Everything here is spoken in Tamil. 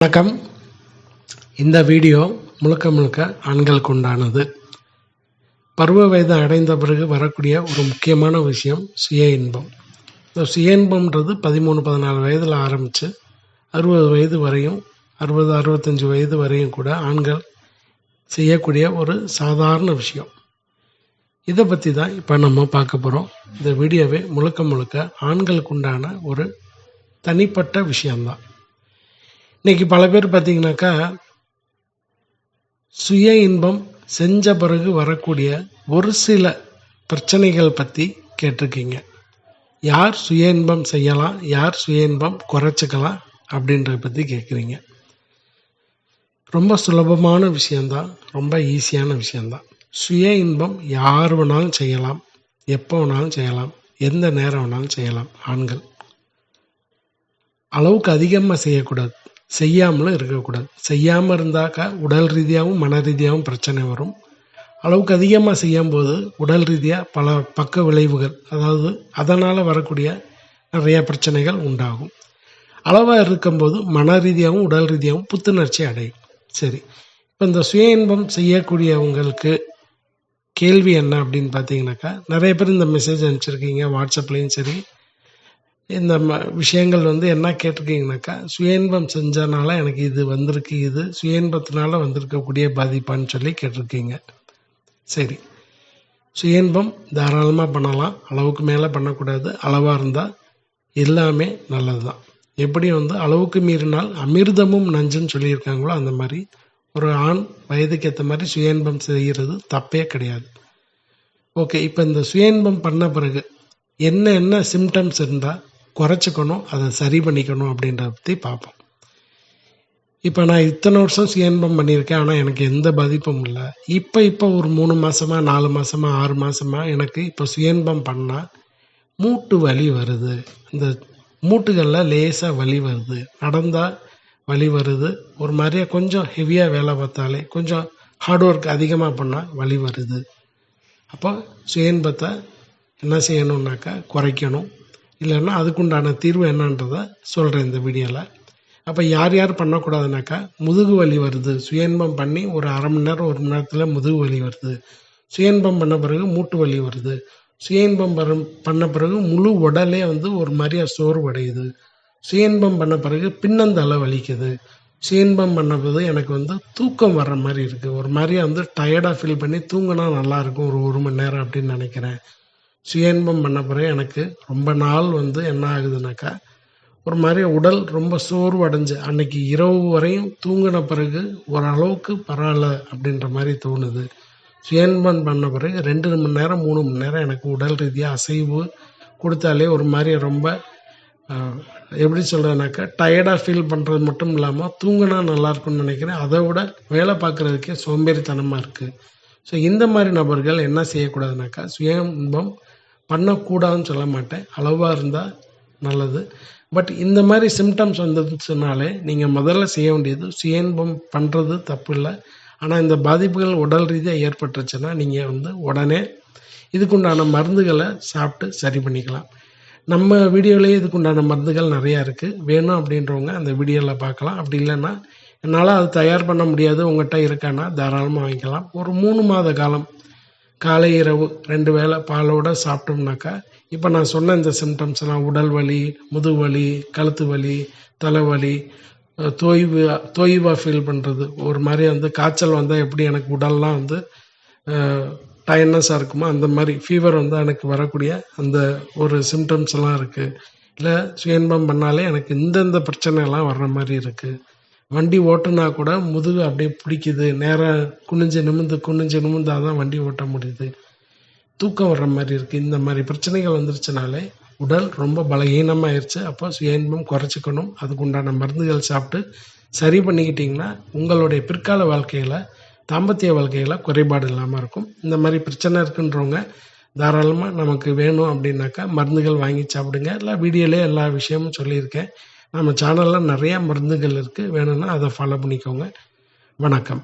வணக்கம். இந்த வீடியோ முழுக்க ஆண்களுக்கு உண்டானது. பருவ வயது அடைந்த பிறகு வரக்கூடிய ஒரு முக்கியமான விஷயம் சுய இன்பம். இந்த சுய இன்பம்ன்றது 13-14 வயதில் ஆரம்பித்து 60 வயது வரையும் 60-65 வயது வரையும் கூட ஆண்கள் செய்யக்கூடிய ஒரு சாதாரண விஷயம். இதை பற்றி தான் இப்போ நம்ம பார்க்க போகிறோம். இந்த வீடியோவே முழுக்க ஆண்களுக்கு உண்டான ஒரு தனிப்பட்ட விஷயம்தான். இன்றைக்கி பல பேர் பார்த்திங்கனாக்கா சுய இன்பம் செஞ்ச பிறகு வரக்கூடிய ஒரு சில பிரச்சனைகள் பற்றி கேட்டிருக்கீங்க. யார் சுய இன்பம் செய்யலாம், யார் சுய இன்பம் குறைச்சிக்கலாம் அப்படின்றத பற்றி கேட்குறீங்க. ரொம்ப சுலபமான விஷயந்தான், ரொம்ப ஈஸியான விஷயந்தான். சுய இன்பம் யார் வேணாலும் செய்யலாம், எப்போ வேணாலும் செய்யலாம், எந்த நேரம் வேணாலும் செய்யலாம். ஆண்கள் அளவுக்கு அதிகமாக செய்யக்கூடாது, செய்யாமலும் இருக்கக்கூடாது. செய்யாமல் இருந்தாக்கா உடல் ரீதியாகவும் மன ரீதியாகவும் பிரச்சனை வரும். அளவுக்கு அதிகமாக செய்யும்போது உடல் ரீதியாக பல பக்க விளைவுகள், அதாவது அதனால் வரக்கூடிய நிறைய பிரச்சனைகள் உண்டாகும். அளவாக இருக்கும்போது மன ரீதியாகவும் உடல் ரீதியாகவும் புத்துணர்ச்சி அடையும். சரி, இப்போ இந்த சுய இன்பம் செய்யக்கூடியவங்களுக்கு கேள்வி என்ன அப்படின்னு பார்த்தீங்கன்னாக்கா, நிறைய பேர் இந்த மெசேஜ் அனுப்பிச்சிருக்கீங்க, வாட்ஸ்அப்லேயும் சரி. இந்த விஷயங்கள் என்ன கேட்டிருக்கீங்கனாக்கா, சுய இன்பம் செஞ்சனால எனக்கு இது வந்திருக்கு, இது சுய இன்பத்தினால வந்திருக்கக்கூடிய பாதிப்பான்னு சொல்லி கேட்டிருக்கீங்க. சரி, சுய இன்பம் தாராளமாக பண்ணலாம், அளவுக்கு மேலே பண்ணக்கூடாது. அளவாக இருந்தால் எல்லாமே நல்லது தான். எப்படி அளவுக்கு மீறினால் அமிர்தமும் நஞ்சுன்னு சொல்லியிருக்காங்களோ அந்த மாதிரி ஒரு ஆண் வயதுக்கு ஏற்ற மாதிரி சுய இன்பம் செய்கிறது தப்பே கிடையாது. ஓகே, இப்போ இந்த சுய இன்பம் பண்ண பிறகு என்ன சிம்டம்ஸ் இருந்தால் குறைச்சிக்கணும், அதை சரி பண்ணிக்கணும் அப்படின்றத பற்றி பார்ப்போம். இப்போ நான் இத்தனை வருஷம் சுய இன்பம் பண்ணியிருக்கேன், ஆனால் எனக்கு எந்த பாதிப்பும் இல்லை. இப்போ ஒரு 3 மாதமாக 4 மாதமாக 6 மாதமாக எனக்கு இப்போ சுய இன்பம் பண்ணால் மூட்டு வலி வருது, இந்த மூட்டுகளில் லேசாக வலி வருது, நடந்தால் வலி வருது, ஒரு மாதிரியா கொஞ்சம் ஹெவியாக வேலை பார்த்தாலே, கொஞ்சம் ஹார்ட் ஒர்க் அதிகமாக பண்ணால் வலி வருது. அப்போ சுய இன்பத்தை என்ன செய்யணுன்னாக்கா குறைக்கணும். இல்லைன்னா அதுக்குண்டான தீர்வு என்னன்றதை சொல்கிறேன் இந்த வீடியோவில். அப்போ யார் பண்ணக்கூடாதுனாக்கா, முதுகு வலி வருது, சுய இன்பம் பண்ணி ஒரு அரை மணி நேரம் 1 மணி நேரத்தில் முதுகு வலி வருது, சுய இன்பம் பண்ண பிறகு மூட்டு வலி வருது, சுய இன்பம் பண்ண பிறகு முழு உடலே ஒரு மாதிரியா சோர்வடையுது, சுய இன்பம் பண்ண பிறகு பின்னந்தலை வலிக்குது, சுய இன்பம் பண்ண பிறகு எனக்கு தூக்கம் வர்ற மாதிரி இருக்குது, ஒரு மாதிரியா டயர்டாக ஃபீல் பண்ணி தூங்கினா நல்லாயிருக்கும் ஒரு 1 மணி நேரம் அப்படின்னு நினைக்கிறேன். சுய இன்பம் பண்ண பிறகு எனக்கு ரொம்ப நாள் என்ன ஆகுதுனாக்கா, ஒரு மாதிரி உடல் ரொம்ப சோர்வு அடைஞ்சு அன்னைக்கு இரவு வரையும் தூங்கின பிறகு ஓரளவுக்கு பரவாயில்ல அப்படின்ற மாதிரி தோணுது. சுய இன்பம் பண்ண பிறகு 2 மணி நேரம் 3 மணி நேரம் எனக்கு உடல் ரீதியாக அசைவு கொடுத்தாலே ஒரு மாதிரி ரொம்ப எப்படி சொல்கிறேன்னாக்கா, டயர்டாக ஃபீல் பண்ணுறது மட்டும் இல்லாமல் தூங்கினா நல்லாயிருக்குன்னு நினைக்கிறேன். அதை விட வேலை பார்க்குறதுக்கே சோம்பேறித்தனமாக இருக்குது. ஸோ இந்த மாதிரி நபர்கள் என்ன செய்யக்கூடாதுனாக்கா, சுய இன்பம் பண்ணக்கூடாதுன்னு சொல்ல மாட்டேன், அளவாக இருந்தால் நல்லது. பட் இந்த மாதிரி சிம்டம்ஸ் வந்துச்சுனாலே நீங்கள் முதல்ல செய்ய வேண்டியது, சுய இன்பம் பண்ணுறது தப்பு இல்லை, ஆனால் இந்த பாதிப்புகள் உடல் ரீதியாக ஏற்பட்டுருச்சுன்னா நீங்கள் உடனே இதுக்குண்டான மருந்துகளை சாப்பிட்டு சரி பண்ணிக்கலாம். நம்ம வீடியோலேயே இதுக்குண்டான மருந்துகள் நிறையா இருக்குது, வேணும் அப்படின்றவங்க அந்த வீடியோவில் பார்க்கலாம். அப்படி இல்லைன்னா என்னால் அது தயார் பண்ண முடியாது, உங்கள்கிட்ட இருக்கான்னா தாராளமாக வாங்கிக்கலாம். ஒரு 3 மாத காலம் காலை இரவு 2 வேளை பாலோடு சாப்பிட்டோம்னாக்கா, இப்போ நான் சொன்ன இந்த சிம்டம்ஸ்லாம் உடல் வலி, முதுகு வலி, கழுத்து வலி, தலைவலி, தோய்வாக ஃபீல் பண்ணுறது, ஒரு மாதிரி காய்ச்சல் வந்தால் எப்படி எனக்கு உடல்லாம் டயர்னஸாக இருக்குமோ அந்த மாதிரி ஃபீவர் எனக்கு வரக்கூடிய அந்த ஒரு சிம்டம்ஸ் எல்லாம் இருக்குது. இல்லை சுய இன்பம் பண்ணாலே எனக்கு இந்தந்த பிரச்சனைலாம் வர்ற மாதிரி இருக்குது, வண்டி ஓட்டுனா கூட முதுகு அப்படியே பிடிக்குது, நேராக குனிஞ்சு நிமிந்தால் தான் வண்டி ஓட்ட முடியுது, தூக்கம் வர்ற மாதிரி இருக்குது, இந்த மாதிரி பிரச்சனைகள் வந்துருச்சுனாலே உடல் ரொம்ப பலகீனமாகிடுச்சு. அப்போ சுய இன்பம் குறைச்சிக்கணும். அதுக்கு உண்டான மருந்துகள் சாப்பிட்டு சரி பண்ணிக்கிட்டிங்கன்னா உங்களுடைய பிற்கால வாழ்க்கையில், தாம்பத்திய வாழ்க்கையில் குறைபாடு இல்லாமல் இருக்கும். இந்த மாதிரி பிரச்சனை இருக்குன்றவங்க தாராளமாக நமக்கு வேணும் அப்படின்னாக்கா மருந்துகள் வாங்கி சாப்பிடுங்க. இல்லை வீடியோலேயே எல்லா விஷயமும் சொல்லியிருக்கேன். நம்ம சேனலில் நிறையா மருந்துகள் இருக்குது, வேணும்னா அதை ஃபாலோ பண்ணிக்கோங்க. வணக்கம்.